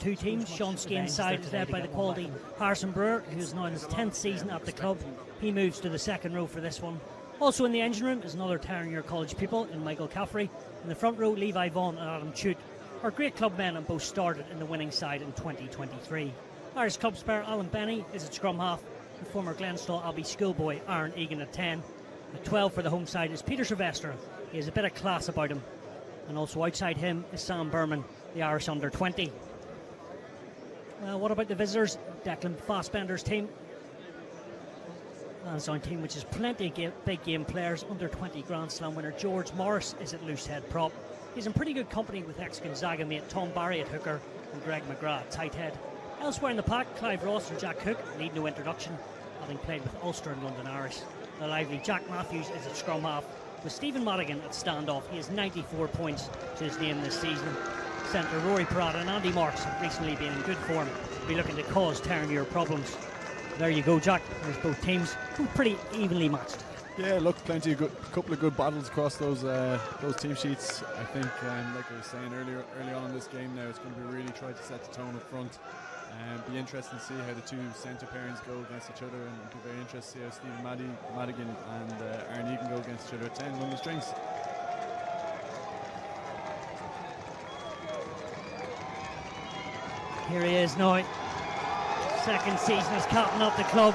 two teams. Sean Skean's side is led by the quality Harrison Brewer, who's now in his 10th season at the club. He moves to the second row for this one. Also in the engine room is another Terenure College pupil in Michael Caffrey. In the front row, Levi, Vaughan and Adam Tuite are great club men and both started in the winning side in 2023. Irish club spare Alan Bennie is at scrum half, and former Glenstow Abbey schoolboy Aran Egan at 10. At 12 for the home side is Peter Sylvester. He has a bit of class about him. And also outside him is Sam Berman, the Irish under 20. Well, what about the visitors? Declan Fassbender's team. Lansdowne team, which has plenty of big game players. Under 20 Grand Slam winner George Morris is at loose head prop. He's in pretty good company with ex-Gonzaga mate Tom Barry at hooker and Greg McGrath at tight head. Elsewhere in the pack, Clive Ross and Jack Cook need no introduction, having played with Ulster and London Irish. The lively Jack Matthews is at scrum half, with Stephen Madigan at standoff. He has 94 points to his name this season. Centre Rory Pratt and Andy Marks have recently been in good form, be looking to cause Terenure problems. There you go, Jack. There's both teams pretty evenly matched. Yeah, look, plenty of couple of good battles across those team sheets. I think, like I was saying early on in this game, now it's going to be really trying to set the tone up front. Be interesting to see how the two centre pairings go against each other, and be very interested to see how Stephen Madigan and Aran Egan go against each other at 10 on the strings. Here he is now. Second season as captain of the club.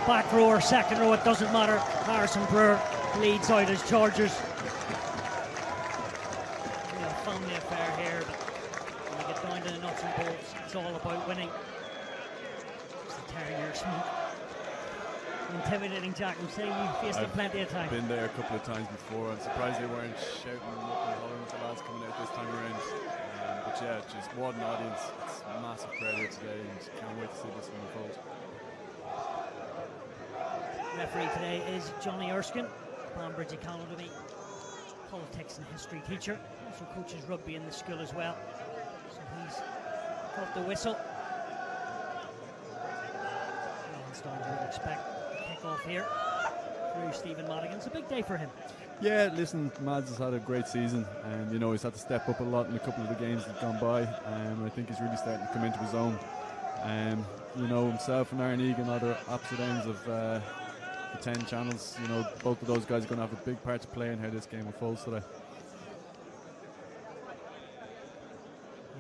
Back row or second row, it doesn't matter. Harrison Brewer leads out his Chargers. A family affair here, but when you get down to the nuts and bolts, it's all about winning. It's the Terenure smoke. Intimidating, Jack. I'm saying you've faced it plenty of times. I've been there a couple of times before. I'm surprised they weren't shouting and hollering at the lads coming out this time around. But yeah, just what an audience. It's a massive crowd here today, and can't wait to see this one unfold. Referee today is Johnny Erskine, Banbridge Academy, politics and history teacher. Also coaches rugby in the school as well. So he's got the whistle. Lansdowne would expect a kick-off here through Stephen Madigan. It's a big day for him. Yeah, listen, Mads has had a great season, and he's had to step up a lot in a couple of the games that have gone by. I think he's really starting to come into his own. Himself and Aran Egan are the opposite ends of the 10 channels. Both of those guys are going to have a big part to play in how this game unfolds today.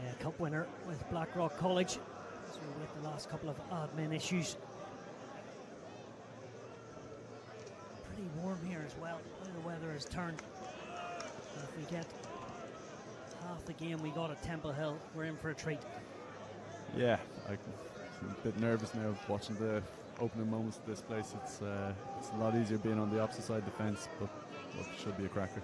Yeah, cup winner with Blackrock College. So with the last couple of admin issues. Pretty warm here as well. The weather has turned. And if we get half the game we got at Temple Hill, we're in for a treat. Yeah, I'm a bit nervous now watching the opening moments of this place. It's a lot easier being on the opposite side of the fence, but look, it should be a cracker.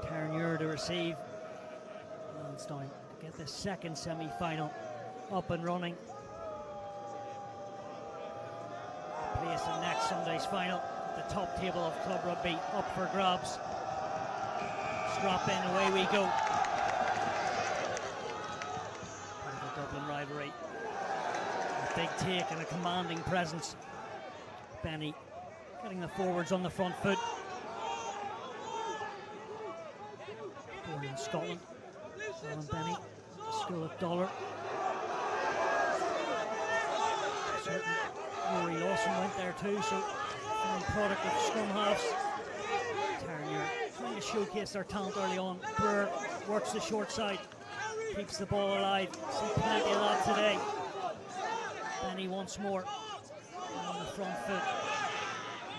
Terenure to receive. Lansdowne to get the second semi-final up and running. Place in next Sunday's final at the top table of club rugby, up for grabs. Strap in, away we go. The Dublin rivalry. A big take and a commanding presence. Bennie getting the forwards on the front foot. Born in Scotland, Alan Bennie, School of Dollar. Certain Rory Lawson went there too, so fine product of scrum halves. Terenure trying to showcase their talent early on. Brewer works the short side, keeps the ball alive. See plenty of that today. Bennie once more on the front foot.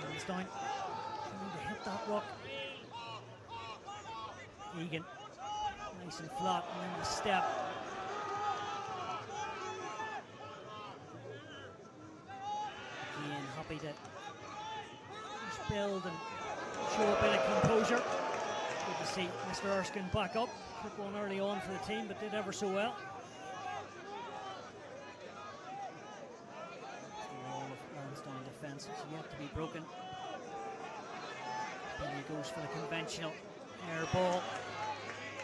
Lansdowne trying to hit that rock. Egan nice and flat, and then the step. Happy to just build and show a bit of composure. Good to see Mr. Erskine back up. Took one early on for the team, but did ever so well. The wall of Lansdowne defence is yet to be broken. Bennie goes for the conventional air ball.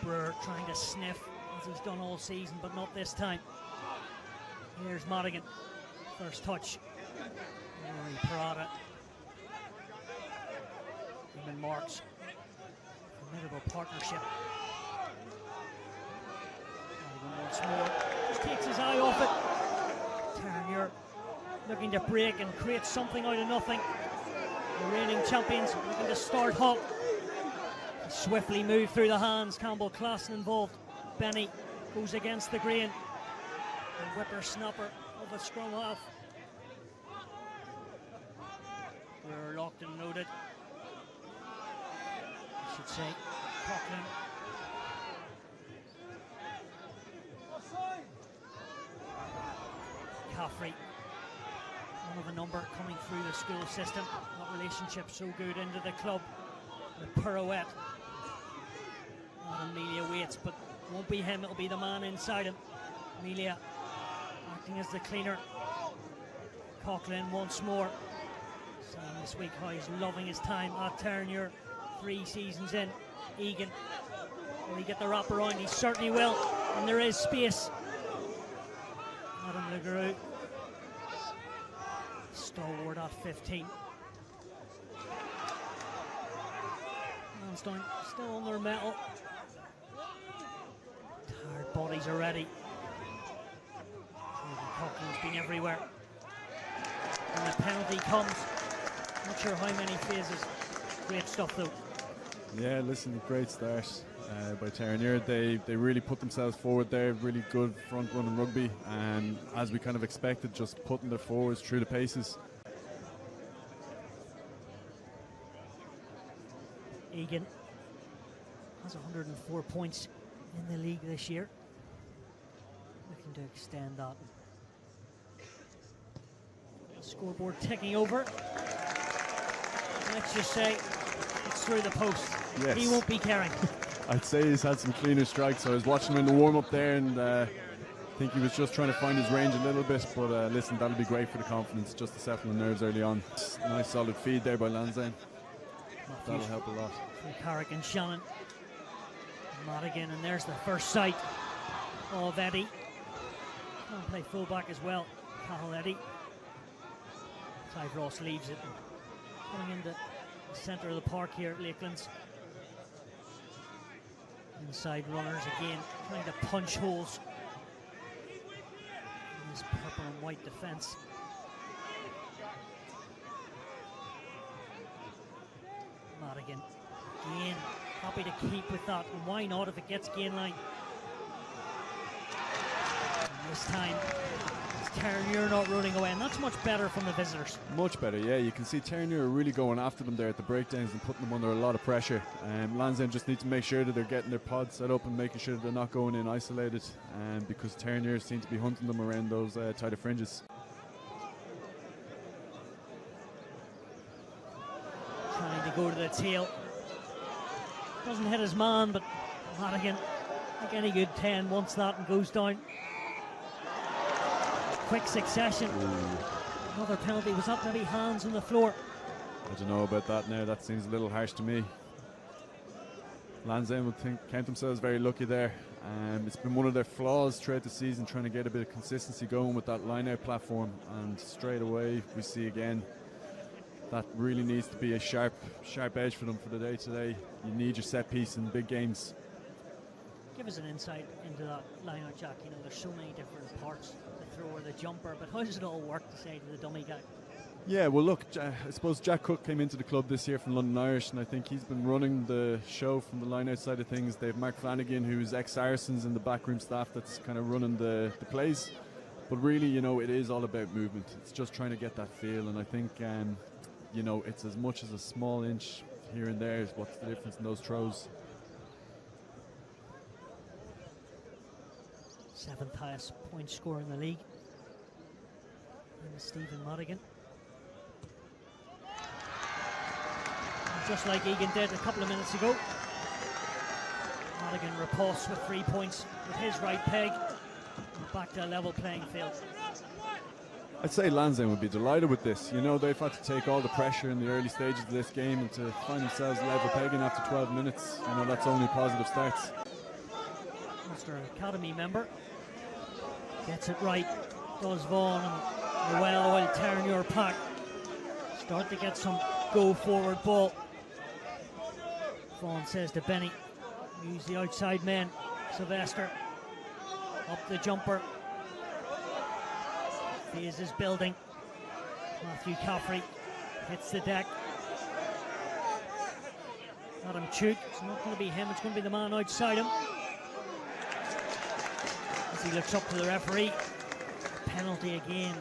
Brewer trying to sniff as he's done all season, but not this time. Here's Madigan. First touch. Rory Parada. Human marks. Formidable partnership. Madigan once more. Just takes his eye off it. Terenure looking to break and create something out of nothing. The reigning champions looking to start hot. Swiftly move through the hands. Campbell, Classon involved. Bennie goes against the grain. The whippersnapper of a scrum half. We're locked and loaded. I should say. Coghlan. Caffrey. One of a number coming through the school system. That relationship so good into the club. The pirouette. And Melia waits, but won't be him, it'll be the man inside him. Melia acting as the cleaner. Coghlan once more. Saying this week how he's loving his time at Terenure. 3 seasons in. Egan. Will he get the wrap around? He certainly will. And there is space. Adam Grue. Stalwart at 15. Lansdowne still on their mettle. Tired bodies are ready. Coughlin's been everywhere. And the penalty comes. Not sure how many phases. Great stuff though. Yeah, listen, great start by Terenure. They really put themselves forward there. Really good front running rugby, and as we kind of expected, just putting their forwards through the paces. Egan has 104 points in the league this year. Looking to extend that. Scoreboard ticking over. Let's just say it's through the post. Yes. He won't be caring. I'd say he's had some cleaner strikes. I was watching him in the warm-up there, and I think he was just trying to find his range a little bit. But listen, that'll be great for the confidence, just to settle the nerves early on. Nice solid feed there by Lansdowne. That'll help a lot. From Carrick and Shannon. Madigan, and there's the first sight of Eddy. Can play fullback as well. Cathal Eddy. Clive Ross leaves it. Coming into the centre of the park here at Lakelands. Inside runners again, trying to punch holes in this purple and white defence. Madigan again, happy to keep with that, and why not if it gets gain line. And this time it's Terenure not running away, and that's much better from the visitors. Much better, yeah. You can see Terenure really going after them there at the breakdowns and putting them under a lot of pressure. Lansdowne just need to make sure that they're getting their pods set up and making sure that they're not going in isolated, because Terenure seem to be hunting them around those tighter fringes. Trying to go to the tail. Doesn't hit his man, but Madigan, like any good 10, wants that and goes down. Quick succession. Ooh. Another penalty. Was that maybe hands on the floor? I don't know about that now. That seems a little harsh to me. Lansdowne would count themselves very lucky there. It's been one of their flaws throughout the season, trying to get a bit of consistency going with that line-out platform, and straight away we see again that really needs to be a sharp edge for them for the day today. You need your set piece in big games. Give us an insight into that line-out, Jack. You know, there's so many different parts, the thrower, the jumper, but how does it all work to say to the dummy guy? Yeah, well look, I suppose Jack Cook came into the club this year from London Irish, and I think he's been running the show from the line-out side of things. They have Mark Flanagan, who's ex-Saracens, in the backroom staff that's kind of running the plays. But really, you know, it is all about movement. It's just trying to get that feel, and I think, you know, it's as much as a small inch here and there is what's the difference in those throws. 7th highest point scorer in the league. And Stephen Madigan. And just like Egan did a couple of minutes ago, Madigan riposte with 3 points with his right peg. And back to a level playing field. I'd say Lansdowne would be delighted with this. You know, they've had to take all the pressure in the early stages of this game, and to find themselves level pegging after 12 minutes, you know, that's only positive starts. Ulster Academy member gets it right. does Vaughan, and the well-oiled Terenure pack start to get some go forward ball. Vaughan says to Bennie, use the outside men. Sylvester up the jumper. Phase is building. Caffrey hits the deck. Tuite, it's not going to be him, it's going to be the man outside him. As he looks up to the referee. Penalty again.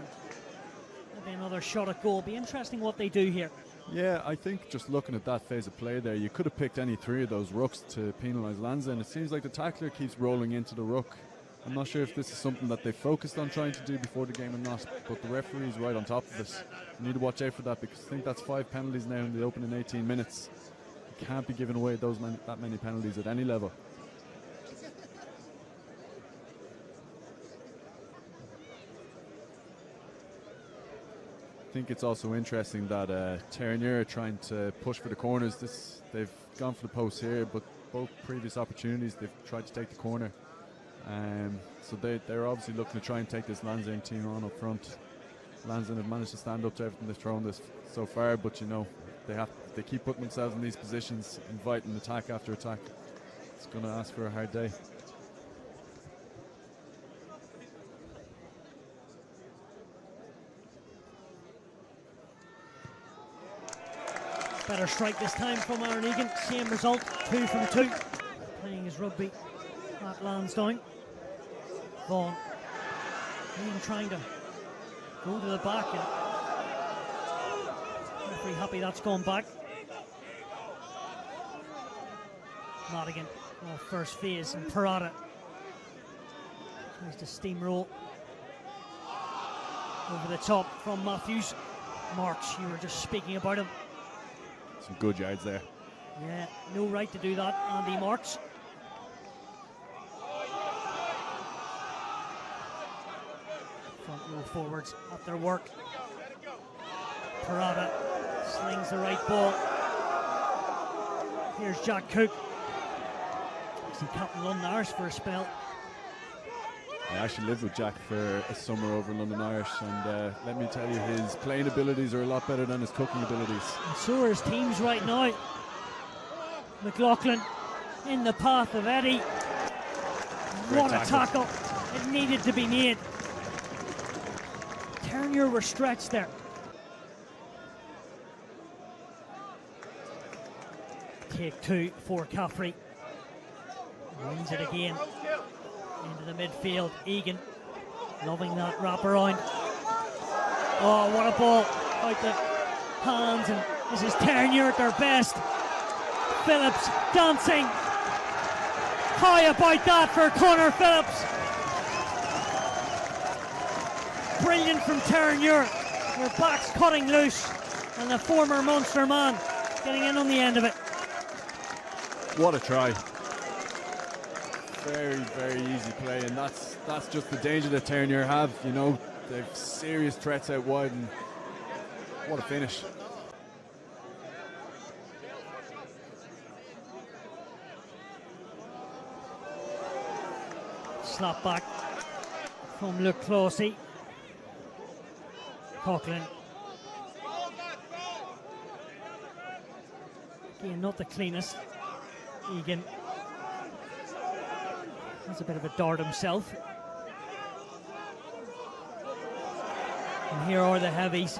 Maybe another shot at goal. Be interesting what they do here. Yeah, I think just looking at that phase of play there, you could have picked any three of those rucks to penalise Lansdowne. It seems like the tackler keeps rolling into the ruck. I'm not sure if this is something that they focused on trying to do before the game or not, but the referee's right on top of it. You need to watch out for that, because I think that's 5 penalties now in the opening 18 minutes. You can't be giving away that many penalties at any level. I think it's also interesting that Terenure are trying to push for the corners. They've gone for the post here, but both previous opportunities they've tried to take the corner. So they're obviously looking to try and take this Lansdowne team on up front. Lansdowne have managed to stand up to everything they've thrown this so far, but you know they keep putting themselves in these positions, inviting attack after attack. It's going to ask for a hard day. Better strike this time from Aran Egan. Same result, 2 from 2. Playing his rugby at Lansdowne. Vaughan. Even trying to go to the back. And referee happy that's gone back. Madigan, first phase, and Parada tries to steamroll over the top from Matthews. Marks, you were just speaking about him. Some good yards there. Yeah, no right to do that, Andy Marks. Front row forwards at their work. Parada slings the right ball. Here's Jack Cook. He's captain London Irish for a spell. I actually lived with Jack for a summer over in London Irish, and let me tell you, his playing abilities are a lot better than his cooking abilities. And so are his teams right now. McLaughlin in the path of Eddy. What a tackle. It needed to be made. Terenure were stretched there. Take 2 for Caffrey. Wins it again. Into the midfield, Egan loving that wraparound. Oh, what a ball out the hands, and this is Terenure at their best. Phillips dancing. How about that for Conor Phillips? Brilliant from Terenure. Their backs cutting loose, and the former Munster man getting in on the end of it. What a try. Very, very easy play, and that's just the danger that Terenure have. You know, they've serious threats out wide, and what a finish. Slap back from Clohessy. Coghlan. Again, not the cleanest. Egan. He's a bit of a dart himself. And here are the heavies.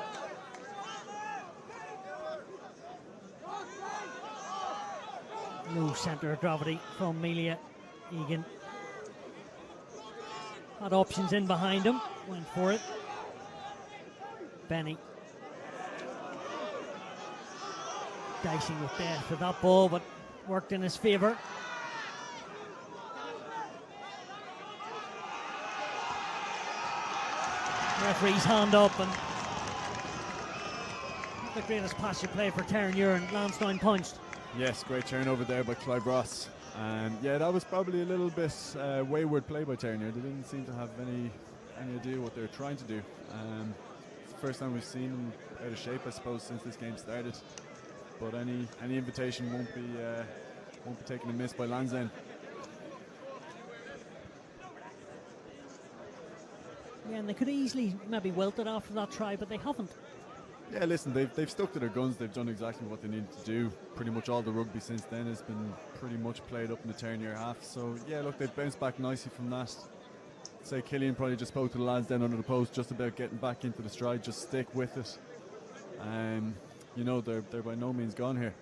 No centre of gravity from Melia. Egan had options in behind him, went for it. Bennie dicing with death with that ball, but worked in his favour. Referee's hand up, and not the greatest pass you play for Terenure, and Lansdowne punched. Yes, great turnover there by Clive Ross. And yeah, that was probably a little bit wayward play by Terenure. They didn't seem to have any idea what they were trying to do. It's the first time we've seen them out of shape, I suppose, since this game started. But any invitation won't be taken amiss by Lansdowne. Again, they could easily maybe wilt it after that try, but they haven't. Yeah, listen, they've stuck to their guns. They've done exactly what they needed to do. Pretty much all the rugby since then has been pretty much played up in the Terenure half. So, yeah, look, they've bounced back nicely from that. I'd say Killian probably just spoke to the lads down under the post just about getting back into the stride. Just stick with it. You know, they're by no means gone here.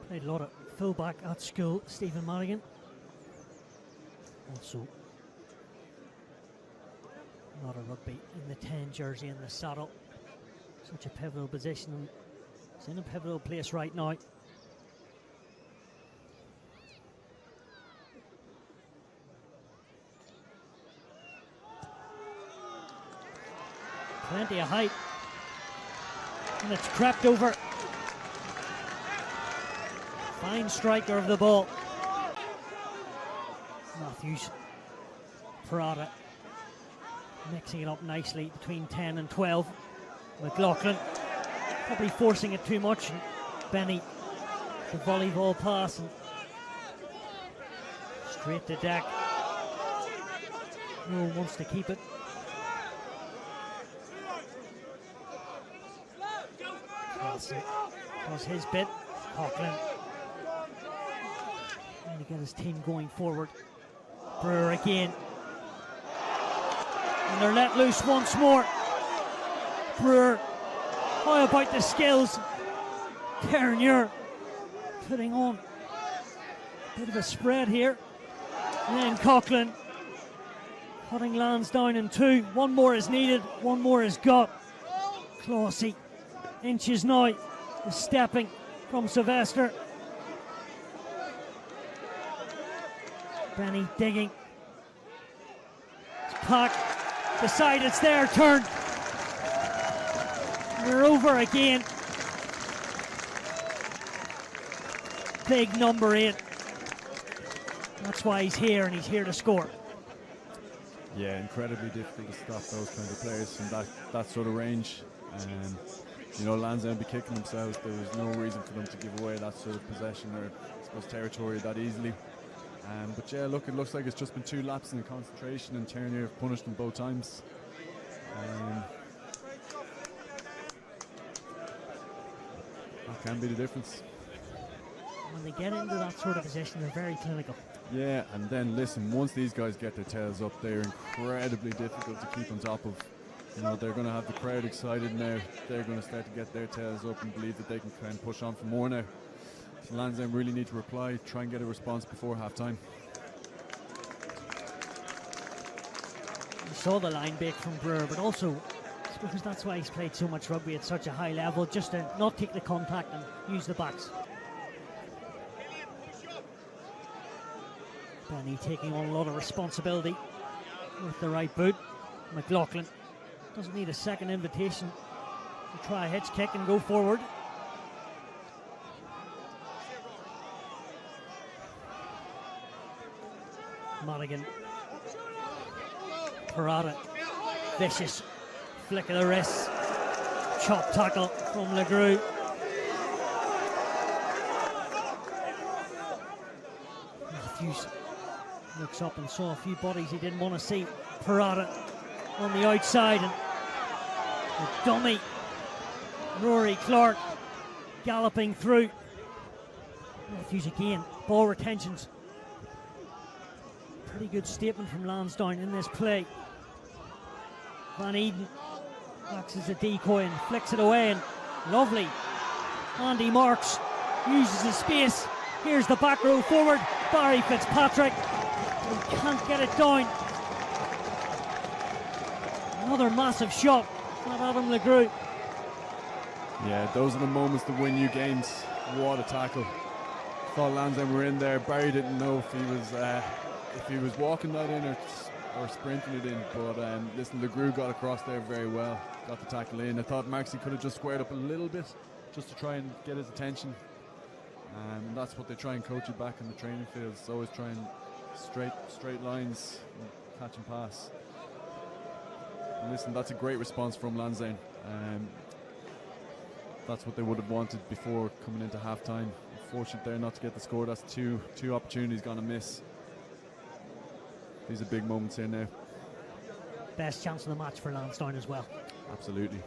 Played a lot of fullback at school, Stephen Madigan. Also, a lot of rugby in the 10 jersey in the saddle. Such a pivotal position. He's in a pivotal place right now. Plenty of height. And it's crept over. Fine striker of the ball. Matthews, Parada, mixing it up nicely between 10 and 12. McLaughlin, probably forcing it too much. And Bennie, the volleyball pass, and straight to deck. No one wants to keep it. Classon does his bit. Coghlan. To get his team going forward. Brewer again. And they're let loose once more. Brewer. How about the skills? Terenure putting on a bit of a spread here. And then Coghlan cutting Lansdowne in two. One more is needed. One more is got. Clohessy inches now is stepping from Sylvester. Bennie digging. It's packed. Decide it's their turn. We're over again. Big number 8. That's why he's here, and he's here to score. Yeah, incredibly difficult to stop those kind of players from that sort of range. You know, Lansdowne be kicking themselves. There was no reason for them to give away that sort of possession or, I suppose, territory that easily. But yeah, look, it looks like it's just been 2 laps in concentration, and Terenure have punished them both times. That can be the difference. When they get into that sort of position, they're very clinical. Yeah, and then listen, once these guys get their tails up, they're incredibly difficult to keep on top of. You know, they're going to have the crowd excited now. They're going to start to get their tails up and believe that they can try and push on for more now. So Lansdowne really need to reply, try and get a response before half time. You saw the line break from Brewer, but also it's because that's why he's played so much rugby at such a high level, just to not take the contact and use the backs. Bennie taking on a lot of responsibility with the right boot. McLaughlin doesn't need a second invitation to try a hitch kick and go forward. Madigan. Parada. Vicious. Flick of the wrist. Chop tackle from Grue. Matthews looks up and saw a few bodies he didn't want to see. Parada on the outside, and the dummy Rory Clark galloping through. Matthews again. Ball retentions. Pretty good statement from Lansdowne in this play. Van Eden acts as a decoy and flicks it away, and lovely. Andy Marks uses his space. Here's the back row forward. Barry Fitzpatrick. He can't get it down. Another massive shot at Adam Grue. Yeah, those are the moments that win you games. What a tackle. Thought Lansdowne were in there. Barry didn't know if he was walking that in or sprinting it in, but listen, Grue got across there very well, got the tackle in. I thought Maxie could have just squared up a little bit just to try and get his attention, and that's what they try and coach you back in the training fields. Always try and straight lines, catch and pass. And listen, that's a great response from Lansdowne. that's what they would have wanted before coming into half-time. Unfortunate there not to get the score. That's two opportunities gone to miss. These are big moments here now. Best chance of the match for Lansdowne as well. Absolutely.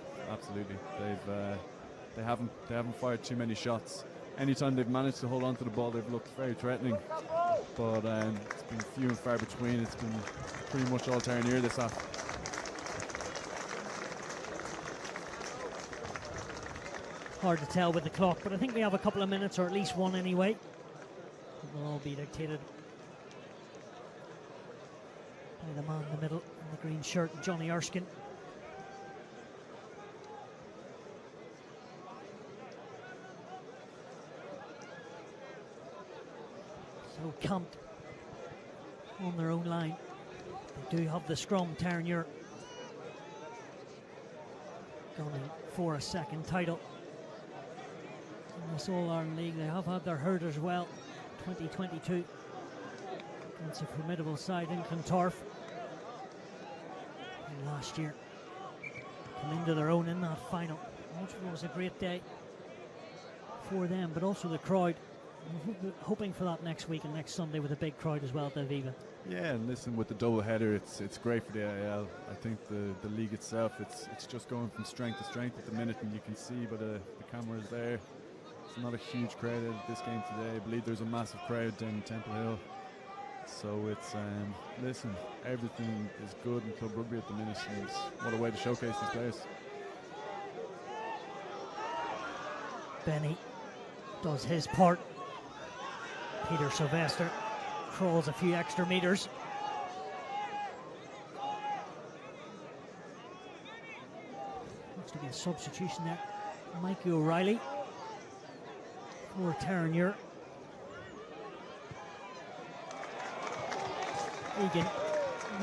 They haven't fired too many shots. Anytime they've managed to hold on to the ball, they've looked very threatening. But it's been few and far between. It's been pretty much all Terenure this half. Hard to tell with the clock, but I think we have a couple of minutes, or at least one anyway. It will all be dictated by the man in the middle in the green shirt, Johnny Erskine. So camped on their own line. They do have the scrum, Terenure going for a second title in this All-Ireland League. They have had their hurt as well, 2022, against a formidable side in Clontarf. And last year, come into their own in that final. It was a great day for them, but also the crowd. Hoping for that next week and next Sunday with a big crowd as well at the Viva. Yeah, and listen, with the double header, it's great for the AIL. I think the league itself, it's just going from strength to strength at the minute, and you can see by the cameras there, it's not a huge crowd at this game today. I believe there's a massive crowd down in Temple Hill. So it's, listen, everything is good in club rugby at the minute, and what a way to showcase these players. Bennie does his part. Peter Sylvester crawls a few extra meters. Looks to be a substitution there. Mikey O'Reilly for Terenure. Egan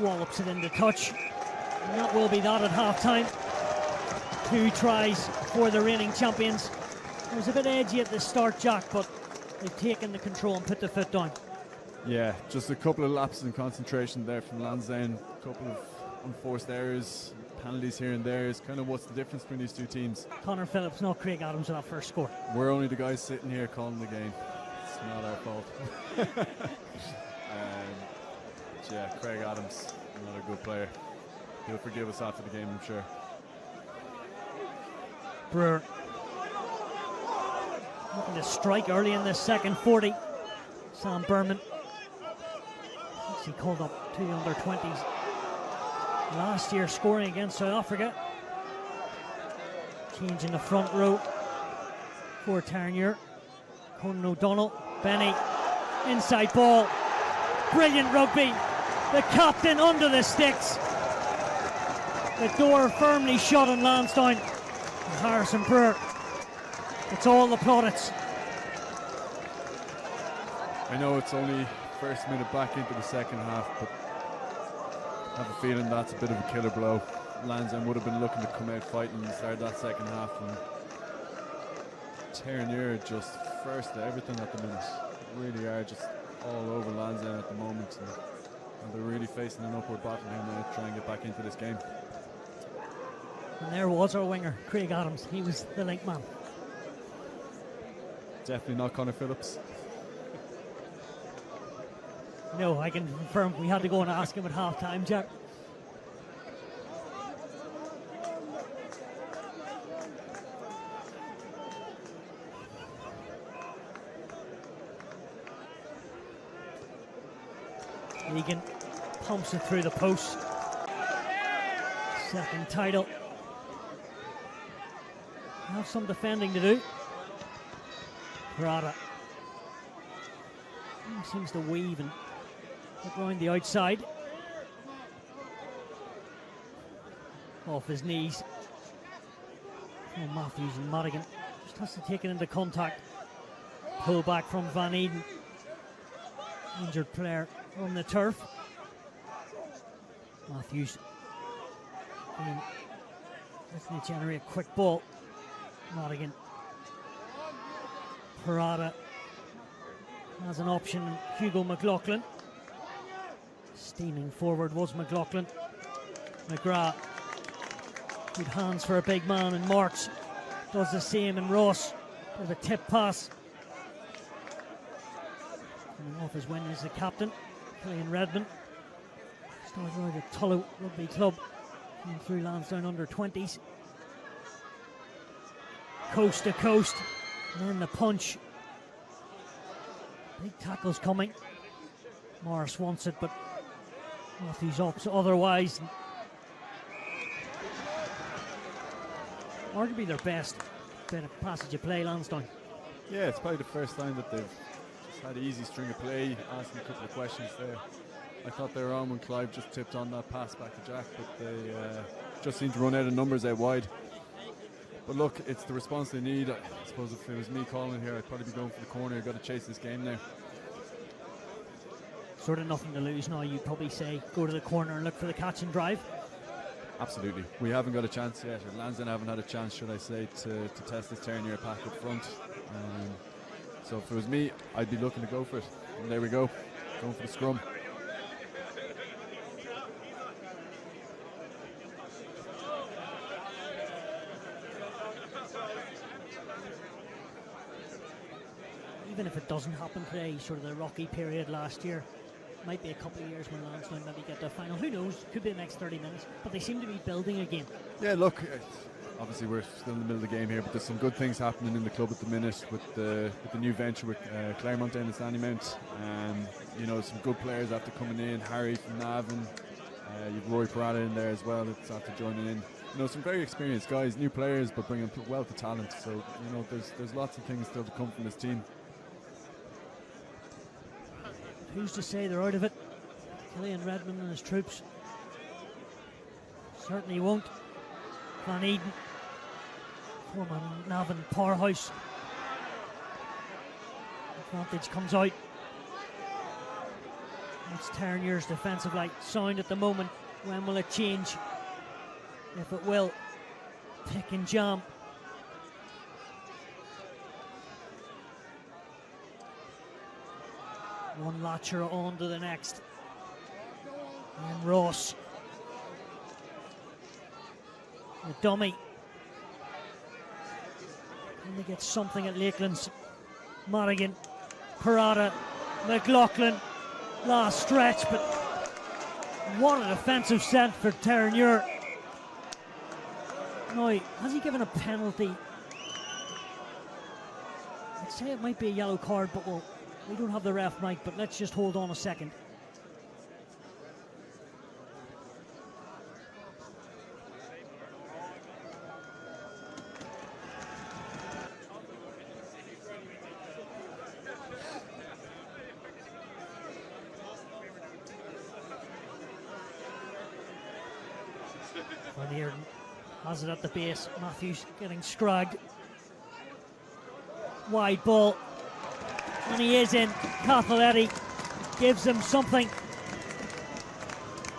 wallops it into touch. And that will be that at half-time. 2 tries for the reigning champions. It was a bit edgy at the start, Jack, but they've taken the control and put the foot down. Yeah, just a couple of lapses in concentration there from Lansdowne. A couple of unforced errors, penalties here and there. Is kind of what's the difference between these two teams. Conor Phillips, not Craig Adams with that first score. We're only the guys sitting here calling the game. It's not our fault. Yeah, Craig Adams, not a good player. He'll forgive us after the game, I'm sure. Brewer looking to strike early in the second 40. Sam Berman. He called up 2 under-20s last year, scoring against South Africa. Change in the front row for Terenure. Conan O'Donnell, Bennie, inside ball. Brilliant rugby. The captain under the sticks. The door firmly shut on Lansdowne. And Harrison Brewer. It's all the plaudits. I know it's only first minute back into the second half, but I have a feeling that's a bit of a killer blow. Lansdowne would have been looking to come out fighting and start that second half, and Terenure just first to everything at the minute. Really are just all over Lansdowne at the moment, and they're really facing an upward battle here now to try and get back into this game. And there was our winger, Craig Adams. He was the link man. Definitely not Conor Phillips. No, I can confirm we had to go and ask him at half-time, Jack. Egan pumps it through the post. Second title. Have some defending to do. Parada seems to weave and look around the outside. Off his knees. Oh, Matthews and Madigan just has to take it into contact. Pull back from Van Eden. Injured player on the turf. Matthews looking to generate a quick ball. Madigan. Parada has an option. Hugo McLaughlin. Steaming forward was McLaughlin. McGrath. Good hands for a big man and marks does the same, and Ross with a tip pass. Coming off his win is the captain, playing Redmond. Started out at Tullow Rugby Club, came through Lansdowne under 20s. Coast to coast, and then the punch. Big tackles coming. Morris wants it, but Matthews up otherwise. Arguably their best bit of passage of play, Lansdowne. Yeah, it's probably the first time that they've just had an easy string of play, asking a couple of questions there. I thought they were on when Clive just tipped on that pass back to Jack, but they just seemed to run out of numbers out wide. But look, it's the response they need. I suppose if it was me calling here, I'd probably be going for the corner. I've got to chase this game now. Sort of nothing to lose now, you'd probably say. Go to the corner and look for the catch and drive. Absolutely. We haven't got a chance yet, or Lansdowne haven't had a chance, should I say, to test this Terenure pack up front. So if it was me, I'd be looking to go for it. And there we go, going for the scrum. Even if it doesn't happen today, sort of the rocky period last year, might be a couple of years when Lansdowne maybe get to the final. Who knows? Could be the next 30 minutes. But they seem to be building again. Yeah, look, obviously we're still in the middle of the game here, but there's some good things happening in the club at the minute with the new venture with Claremont down in Sandymount. You know, some good players after coming in. Harry from Navan. You've Roy Parada in there as well that's after joining in. You know, some very experienced guys, new players, but bringing a wealth of talent. So, you know, there's lots of things still to come from this team. Who's to say they're out of it? Killian Redmond and his troops certainly won't. Van Eden, former Navan powerhouse. Advantage comes out. That's Terenure's defensive light sound at the moment. When will it change? If it will, pick and jam. One latcher on to the next. And Ross. The dummy. And they get something at Lakelands. Madigan. Parada. McLaughlin. Last stretch, but what a defensive set for Terenure. Now, has he given a penalty? I'd say it might be a yellow card, but we don't have the ref mic, but let's just hold on a second. Van has it at the base. Matthews getting scragged. Wide ball. And he is in. Cathal Eddy gives them something.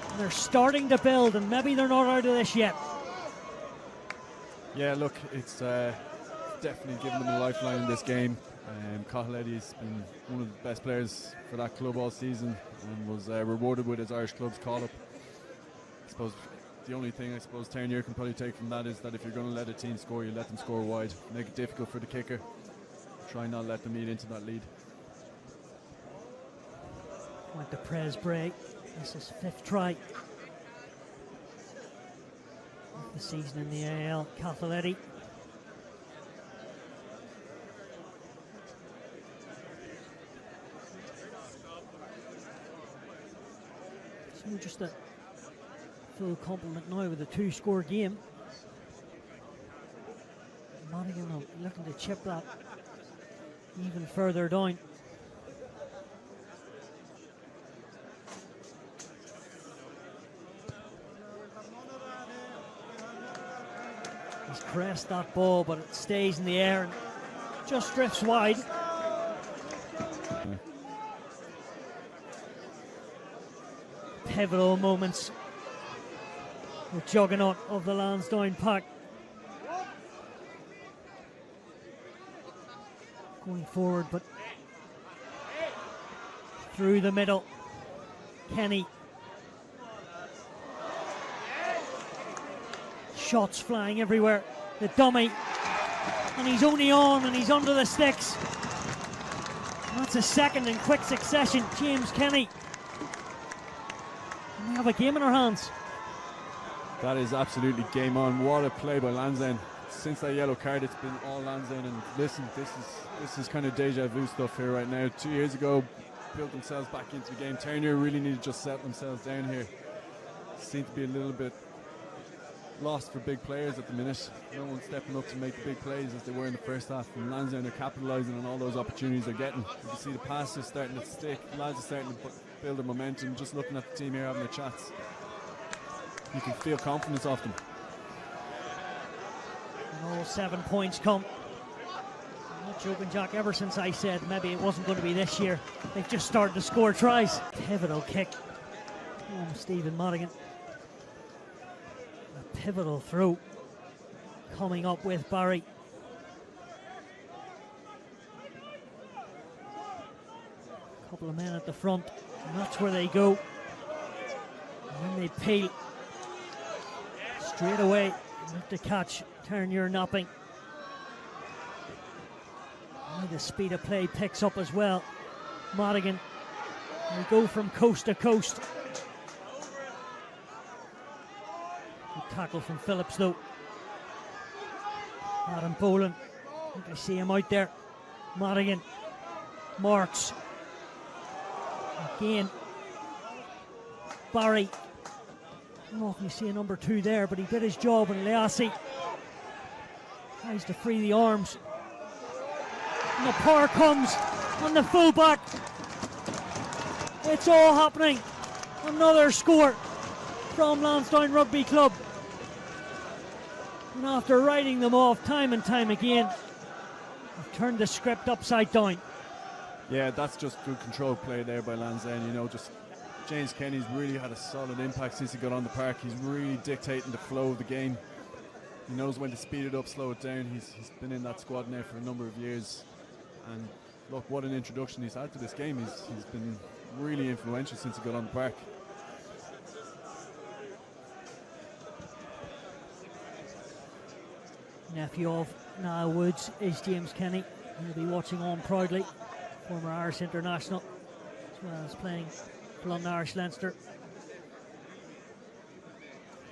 And they're starting to build, and maybe they're not out of this yet. Yeah, look, it's definitely given them a lifeline in this game. Cathal Eddy's been one of the best players for that club all season and was rewarded with his Irish club's call-up. I suppose the only thing Terenure can probably take from that is that if you're going to let a team score, you let them score wide. Make it difficult for the kicker. Try not let them eat into that lead. Went to Prez break. This is fifth try of the season in the AL. Cathal Eddy. So just a full complement now with a 2-score game. Madigan looking to chip that even further down. He's pressed that ball, but it stays in the air and just drifts wide. Pivotal moments. The juggernaut of the Lansdowne pack. Going forward, but through the middle. Kenny. Shots flying everywhere. The dummy. and he's only on and he's under the sticks. That's a second in quick succession. James Kenny. And we have a game in our hands. That is absolutely game on. What a play by Lansdowne. Since that yellow card, it's been all Lansdowne, and listen, this is kind of deja vu stuff here right now. 2 years ago, built themselves back into the game. Terenure really need to just settle themselves down here. Seem to be a little bit lost for big players at the minute. No one's stepping up to make the big plays as they were in the first half. And Lansdowne are capitalising on all those opportunities they're getting. You can see the passes starting to stick. The lads are starting to build a momentum. Just looking at the team here having their chats, you can feel confidence off them. And all 7 points come. I'm not joking, Jack. Ever since I said maybe it wasn't going to be this year, they've just started to score tries. Pivotal kick from Stephen Madigan. A pivotal throw coming up with Barry. A couple of men at the front, and that's where they go. And then they peel straight away with the catch. Terenure napping. And the speed of play picks up as well. Madigan. They go from coast to coast. Good tackle from Phillips though. Adam Boland. I think I see him out there. Madigan marks. Again. Barry. I don't know if you see a number 2 there, but he did his job, and Clohessy tries to free the arms. And the power comes on the fullback. It's all happening. Another score from Lansdowne Rugby Club. And after writing them off time and time again, they've turned the script upside down. Yeah, that's just good control play there by Lansdowne. You know, just James Kenny's really had a solid impact since he got on the park. He's really dictating the flow of the game. He knows when to speed it up, slow it down. He's been in that squad now for a number of years. And look, what an introduction he's had to this game. He's been really influential since he got on the park. Nephew of Niall Woods is James Kenny. He'll be watching on proudly. Former Irish international, as well as playing for London Irish Leinster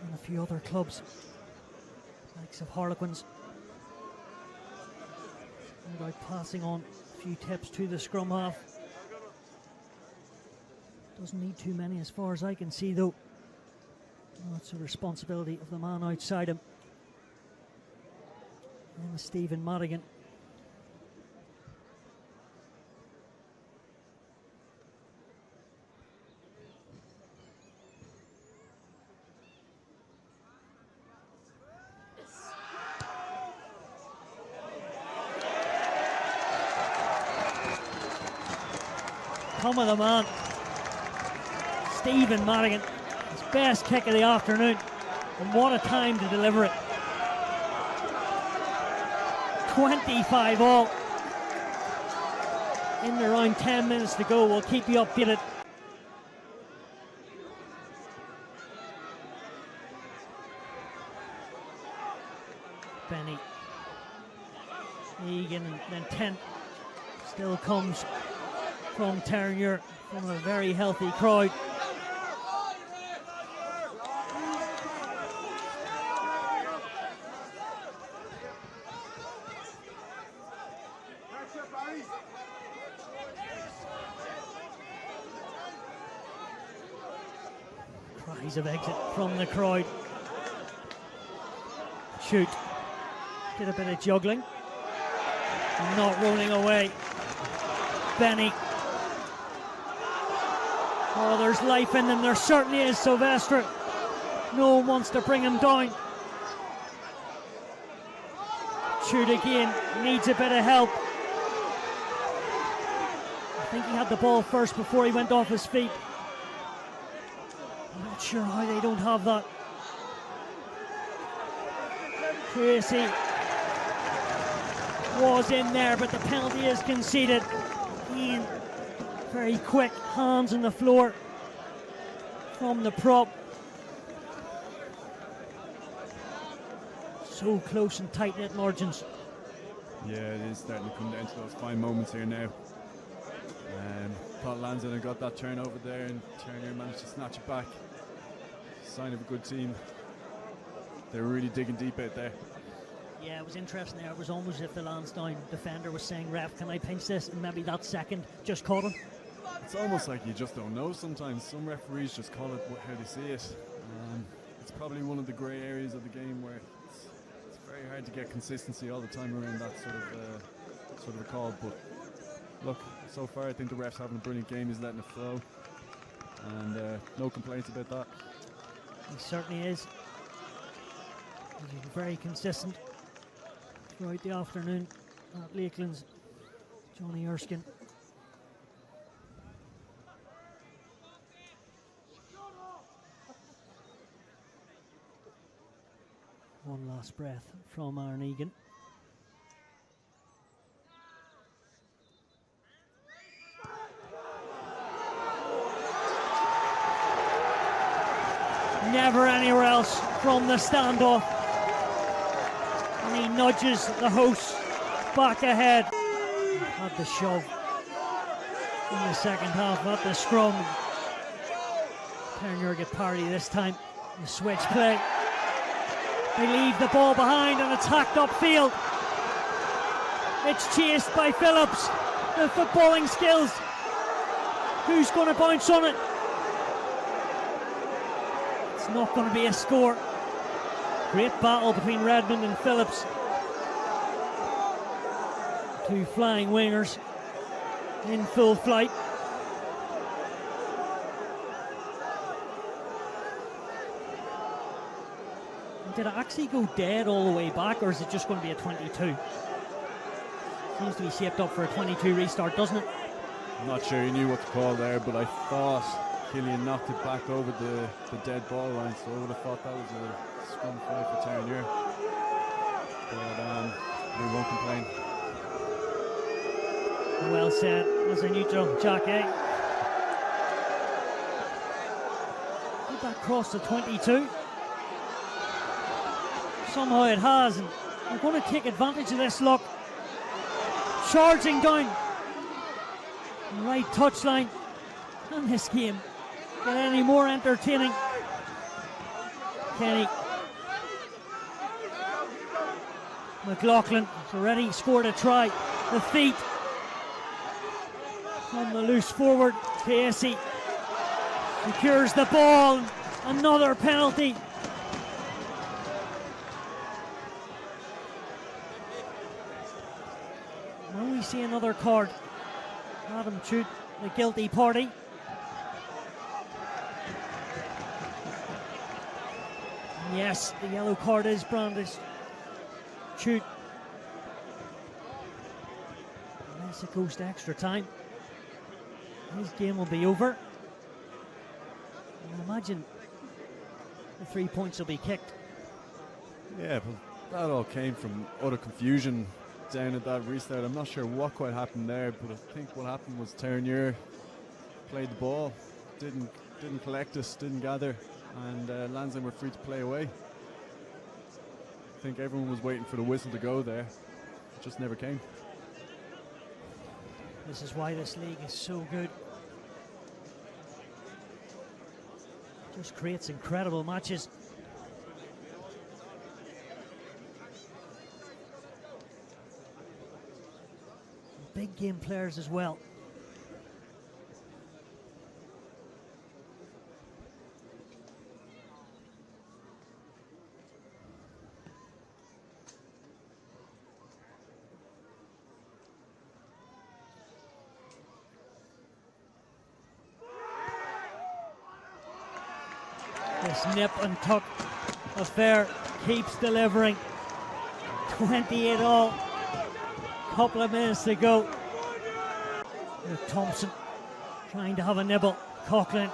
and a few other clubs, likes of Harlequins. No doubt passing on a few tips to the scrum half. Doesn't need too many as far as I can see though. That's a responsibility of the man outside him. And Stephen Madigan. Come with the man. Stephen Madigan. His best kick of the afternoon. And what a time to deliver it. 25 all. In around 10 minutes to go. We'll keep you updated. Bennie. Egan, and then 10 still comes from Terenure, from a very healthy crowd. Cries of exit from the crowd. Tuite did a bit of juggling, not rolling away. Bennie. Oh, there's life in them. There certainly is, Sylvester. No one wants to bring him down. Tuite again needs a bit of help. I think he had the ball first before he went off his feet. I'm not sure how they don't have that. Clohessy was in there, but the penalty is conceded. Ian, very quick, hands on the floor from the prop. So close and tight-knit margins. Yeah, it is starting to come down to those fine moments here now. Thought Lansdowne had got that turnover there, and Terenure managed to snatch it back. Sign of a good team. They're really digging deep out there. Yeah, it was interesting there. It was almost as if the Lansdowne defender was saying, "Ref, can I pinch this?" And maybe that second just caught him. It's almost like you just don't know sometimes. Some referees just call it how they see it. It's probably one of the grey areas of the game where it's very hard to get consistency all the time around that sort of a call. But look, so far I think the ref's having a brilliant game. He's letting it flow, and no complaints about that. He certainly is. He's been very consistent throughout the afternoon at Lakelands. Johnny Erskine. One last breath from Aran Egan. Never anywhere else from the standoff. And he nudges the host back ahead. At the shove in the second half, at the scrum. Terenure get parity this time. The switch play. They leave the ball behind and attacked upfield. It's chased by Phillips. The footballing skills. Who's going to bounce on it? It's not going to be a score. Great battle between Redmond and Phillips. Two flying wingers in full flight. Did it actually go dead all the way back, or is it just going to be a 22? Seems to be shaped up for a 22 restart, doesn't it? I'm not sure he knew what to call there, but I thought Killian knocked it back over the dead ball line, so I would have thought that was a scrum fight for Terenure. But we won't complain. Well said as a neutral, Jack, eh? Did that cross the 22? Somehow it has, and they're going to take advantage of this look. Charging down the right touchline. Can this game get any more entertaining? Kenny. McLaughlin has already scored a try. The feet from the loose forward. Clohessy secures the ball. Another penalty. Now we see another card. Adam Tuite, the guilty party. And yes, the yellow card is brandished. Tuite. Unless it goes to extra time, his game will be over. And I imagine the 3 points will be kicked. Yeah, but that all came from utter confusion down at that restart. I'm not sure what quite happened there, but I think what happened was Terenure played the ball, didn't collect us, didn't gather, and Lansdowne were free to play away. I think everyone was waiting for the whistle to go there. It just never came. This is why this league is so good. Just creates incredible matches. Big game players as well. This nip and tuck affair keeps delivering. 28 all. Couple of minutes to go. Thompson trying to have a nibble. Coghlan.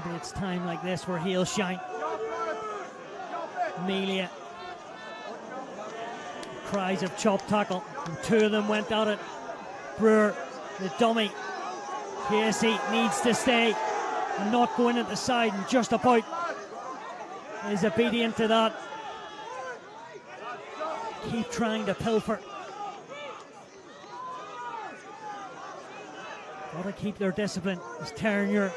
Maybe it's time like this where he'll shine. Melia. Cries of chop tackle. And two of them went at it. Brewer, the dummy. Clohessy needs to stay and not go in at the side, and just about is obedient to that. keep trying to pilfer. Gotta keep their discipline as Terenure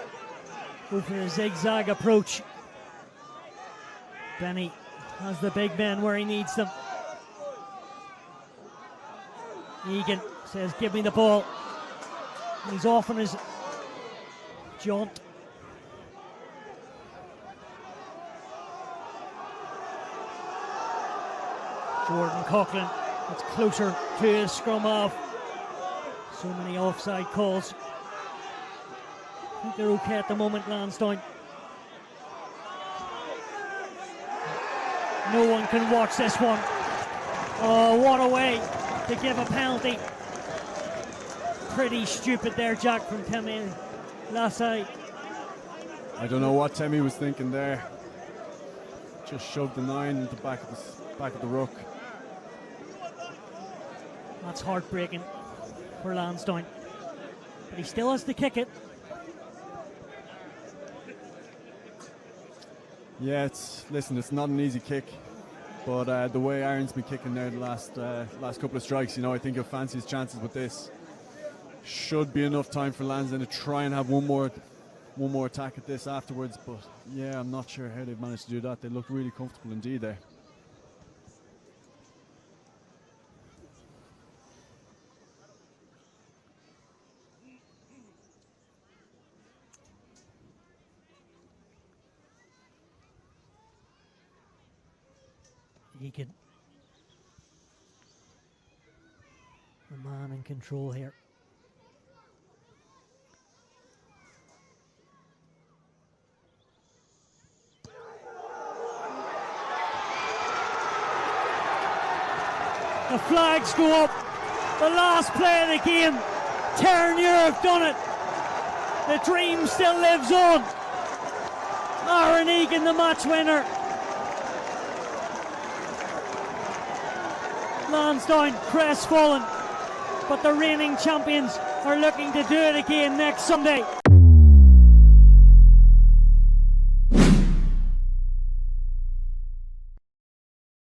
go for a zigzag approach. Bennie has the big men where he needs them. Egan says, give me the ball. He's off on his jaunt. Jordan Coghlan gets closer to his scrum half. So many offside calls. I think they're okay at the moment, Lansdowne. No one can watch this one. Oh, what a way to give a penalty. Pretty stupid there, Jack, from Temi last side. I don't know what Temi was thinking there. Just shoved the 9 into the back of the ruck. That's heartbreaking for Lansdowne. But he still has to kick it. Yeah, it's not an easy kick, but the way Aran's been kicking there the last couple of strikes, I think he'll fancy his chances with this. Should be enough time for Lansdowne to try and have one more attack at this afterwards, but yeah, I'm not sure how they've managed to do that. They look really comfortable indeed there. Egan, the man in control here. The flags go up. The last play of the game. Terenure have done it. The dream still lives on. Aran Egan, the match winner. Lansdowne crestfallen, but the reigning champions are looking to do it again next Sunday.